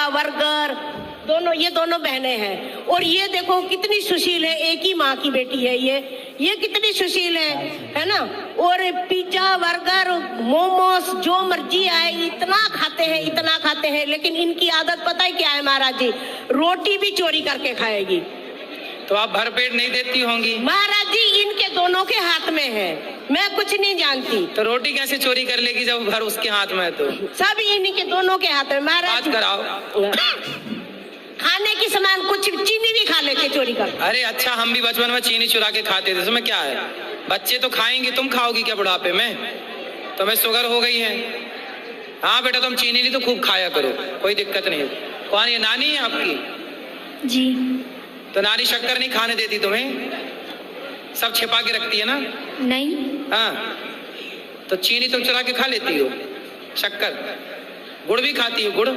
Pizza, burger, दोनों, ये दोनों बहनें हैं। और ये देखो कितनी सुशील है, एक ही माँ की बेटी है ये कितनी सुशील है ना। और पिज्जा, बर्गर, मोमोस, जो मर्जी आए इतना खाते हैं, लेकिन इनकी आदत पता है क्या है महाराज जी? रोटी भी चोरी करके खाएगी। तो आप भर पेट नहीं देती होंगी? महाराज जी इनके दोनों के हाथ में है, मैं कुछ नहीं जानती। तो रोटी कैसे चोरी कर लेगी जब भर उसके हाथ में है? तो सब इनके दोनों के हाथ में महाराज। बात कराओ। खाने की सामान कुछ चीनी भी खा लेके चोरी कर। अरे अच्छा, हम भी बचपन में चीनी चुरा के खाते थे, इसमें क्या है? बच्चे तो खाएंगे, तुम खाओगी क्या बुढ़ापे में? तुम्हें शुगर हो गई है? हाँ बेटा, तुम चीनी नहीं तो खूब खाया करो, कोई दिक्कत नहीं। कौन ये नानी है आपकी? जी। तो नानी शक्कर नहीं खाने देती तुम्हें? सब छिपा के रखती है ना? नहीं। हाँ, तो चीनी तुम चुरा के खा लेती हो, शक्कर, गुड़ भी खाती हो? गुड़